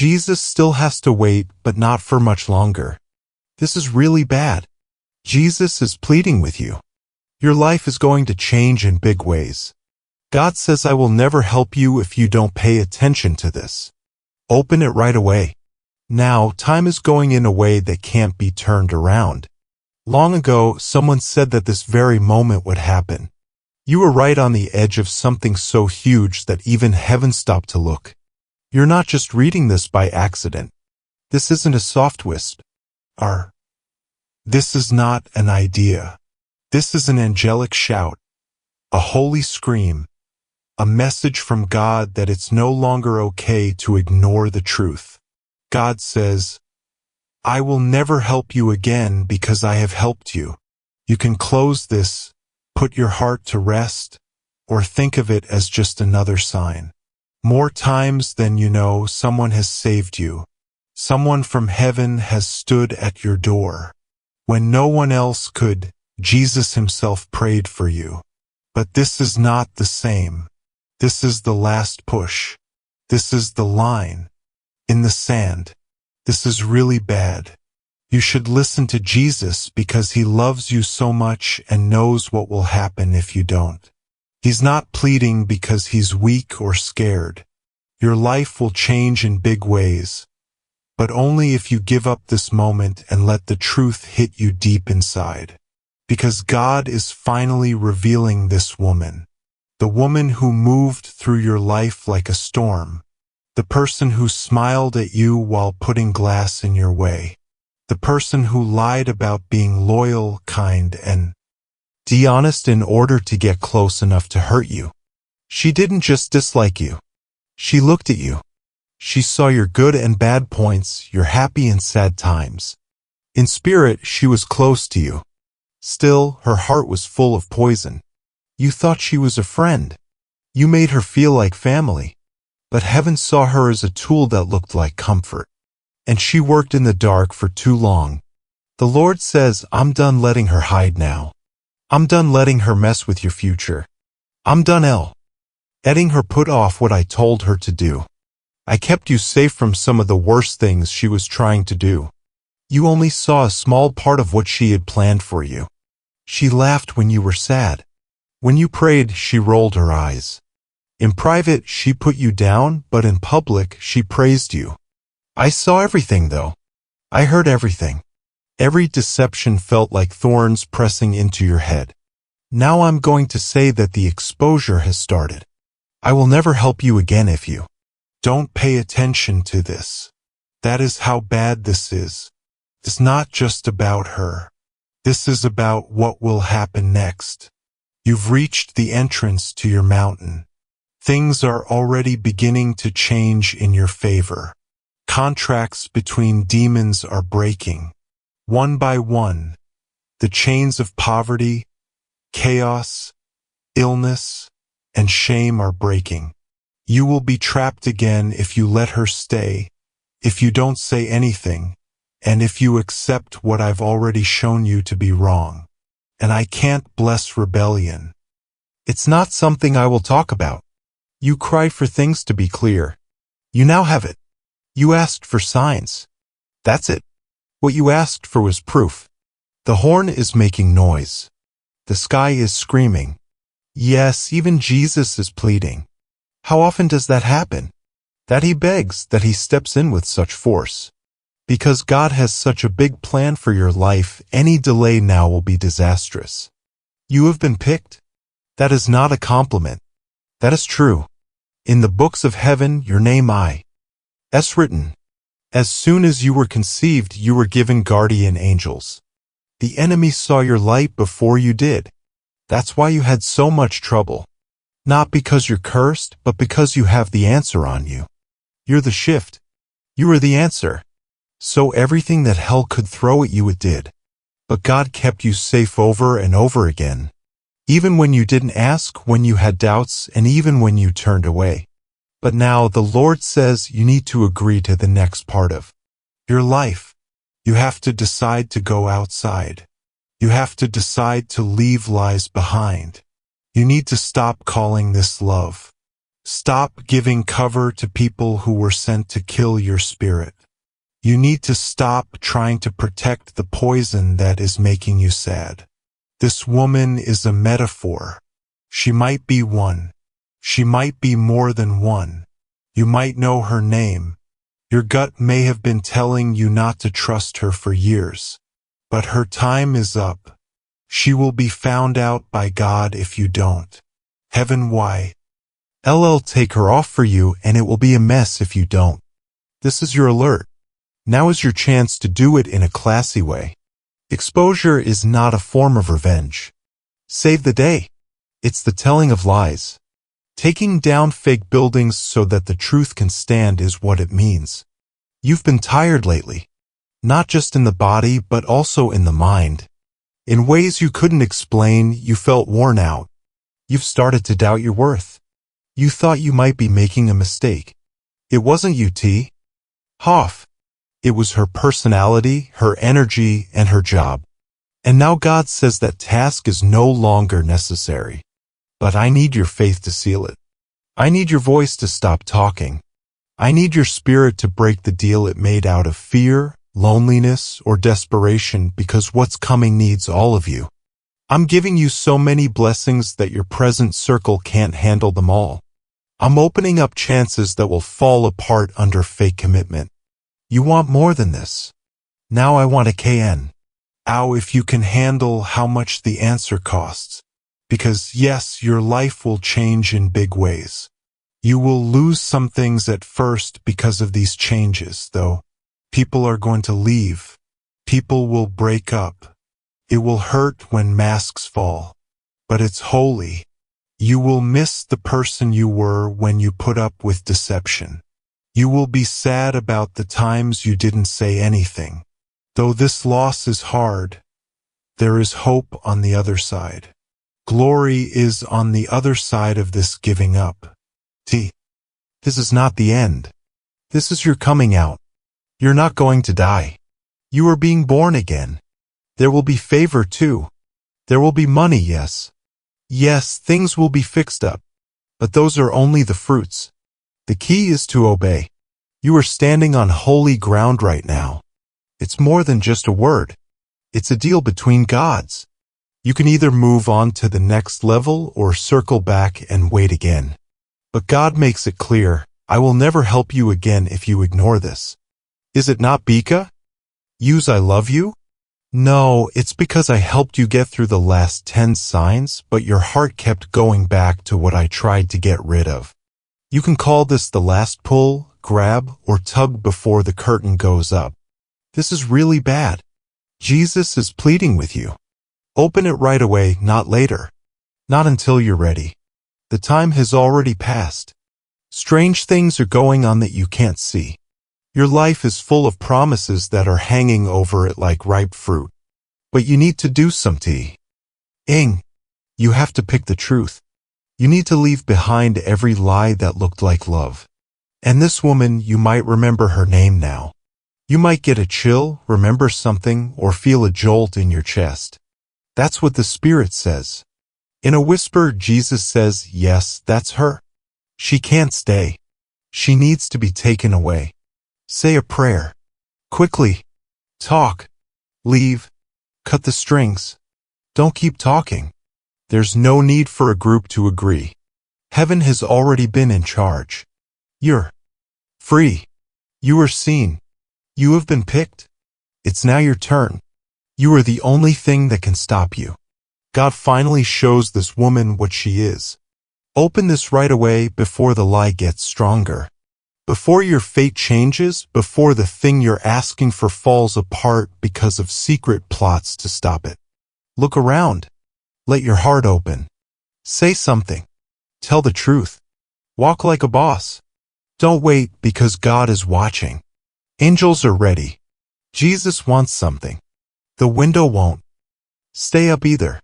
Jesus still has to wait, but not for much longer. This is really bad. Jesus is pleading with you. Your life is going to change in big ways. God says, I will never help you if you don't pay attention to this. Open it right away. Now, time is going in a way that can't be turned around. Long ago, someone said that this very moment would happen. You were right on the edge of something so huge that even heaven stopped to look. You're not just reading this by accident. This isn't a soft whisper. This is not an idea. This is an angelic shout, a holy scream, a message from God that it's no longer okay to ignore the truth. God says, I will never help you again because I have helped you. You can close this, put your heart to rest, or think of it as just another sign. More times than you know, someone has saved you. Someone from heaven has stood at your door. When no one else could, Jesus himself prayed for you. But this is not the same. This is the last push. This is the line in the sand. This is really bad. You should listen to Jesus because he loves you so much and knows what will happen if you don't. He's not pleading because he's weak or scared. Your life will change in big ways, but only if you give up this moment and let the truth hit you deep inside. Because God is finally revealing this woman. The woman who moved through your life like a storm. The person who smiled at you while putting glass in your way. The person who lied about being loyal, kind, and honest in order to get close enough to hurt you. She didn't just dislike you. She looked at you. She saw your good and bad points, your happy and sad times. In spirit, she was close to you. Still, her heart was full of poison. You thought she was a friend. You made her feel like family. But heaven saw her as a tool that looked like comfort. And she worked in the dark for too long. The Lord says, I'm done letting her hide now. I'm done letting her mess with your future. I'm done letting her put off what I told her to do. I kept you safe from some of the worst things she was trying to do. You only saw a small part of what she had planned for you. She laughed when you were sad. When you prayed, she rolled her eyes. In private, she put you down, but in public, she praised you. I saw everything, though. I heard everything. Every deception felt like thorns pressing into your head. Now I'm going to say that the exposure has started. I will never help you again if you don't pay attention to this. That is how bad this is. It's not just about her. This is about what will happen next. You've reached the entrance to your mountain. Things are already beginning to change in your favor. Contracts between demons are breaking. One by one, the chains of poverty, chaos, illness, and shame are breaking. You will be trapped again if you let her stay, if you don't say anything, and if you accept what I've already shown you to be wrong. And I can't bless rebellion. It's not something I will talk about. You cried for things to be clear. You now have it. You asked for signs. That's it. What you asked for was proof. The horn is making noise. The sky is screaming. Yes, even Jesus is pleading. How often does that happen? That he begs, that he steps in with such force. Because God has such a big plan for your life, any delay now will be disastrous. You have been picked. That is not a compliment. That is true. In the books of heaven, your name is written. As soon as you were conceived, you were given guardian angels. The enemy saw your light before you did. That's why you had so much trouble. Not because you're cursed, but because you have the answer on you. You're the shift. You are the answer. So everything that hell could throw at you, it did. But God kept you safe over and over again. Even when you didn't ask, when you had doubts, and even when you turned away. But now the Lord says you need to agree to the next part of your life. You have to decide to go outside. You have to decide to leave lies behind. You need to stop calling this love. Stop giving cover to people who were sent to kill your spirit. You need to stop trying to protect the poison that is making you sad. This woman is a metaphor. She might be one. She might be more than one. You might know her name. Your gut may have been telling you not to trust her for years. But her time is up. She will be found out by God if you don't. Heaven, why? LL take her off for you, and it will be a mess if you don't. This is your alert. Now is your chance to do it in a classy way. Exposure is not a form of revenge. Save the day. It's the telling of lies. Taking down fake buildings so that the truth can stand is what it means. You've been tired lately. Not just in the body, but also in the mind. In ways you couldn't explain, you felt worn out. You've started to doubt your worth. You thought you might be making a mistake. It wasn't you, T. Hoff. It was her personality, her energy, and her job. And now God says that task is no longer necessary. But I need your faith to seal it. I need your voice to stop talking. I need your spirit to break the deal it made out of fear, loneliness, or desperation, because what's coming needs all of you. I'm giving you so many blessings that your present circle can't handle them all. I'm opening up chances that will fall apart under fake commitment. You want more than this. Now I want a KN. Ow, if you can handle how much the answer costs. Because yes, your life will change in big ways. You will lose some things at first because of these changes, though. People are going to leave. People will break up. It will hurt when masks fall. But it's holy. You will miss the person you were when you put up with deception. You will be sad about the times you didn't say anything. Though this loss is hard, there is hope on the other side. Glory is on the other side of this giving up. T. This is not the end. This is your coming out. You're not going to die. You are being born again. There will be favor too. There will be money, yes. Yes, things will be fixed up. But those are only the fruits. The key is to obey. You are standing on holy ground right now. It's more than just a word. It's a deal between gods. You can either move on to the next level or circle back and wait again. But God makes it clear, I will never help you again if you ignore this. Is it not, Bika? Use I love you? No, it's because I helped you get through the last 10 signs, but your heart kept going back to what I tried to get rid of. You can call this the last pull, grab, or tug before the curtain goes up. This is really bad. Jesus is pleading with you. Open it right away, not later. Not until you're ready. The time has already passed. Strange things are going on that you can't see. Your life is full of promises that are hanging over it like ripe fruit. But you need to do something. You have to pick the truth. You need to leave behind every lie that looked like love. And this woman, you might remember her name now. You might get a chill, remember something, or feel a jolt in your chest. That's what the Spirit says. In a whisper, Jesus says, yes, that's her. She can't stay. She needs to be taken away. Say a prayer. Quickly. Talk. Leave. Cut the strings. Don't keep talking. There's no need for a group to agree. Heaven has already been in charge. You're free. You are seen. You have been picked. It's now your turn. You are the only thing that can stop you. God finally shows this woman what she is. Open this right away before the lie gets stronger. Before your fate changes, before the thing you're asking for falls apart because of secret plots to stop it. Look around. Let your heart open. Say something. Tell the truth. Walk like a boss. Don't wait because God is watching. Angels are ready. Jesus wants something. The window won't stay up either.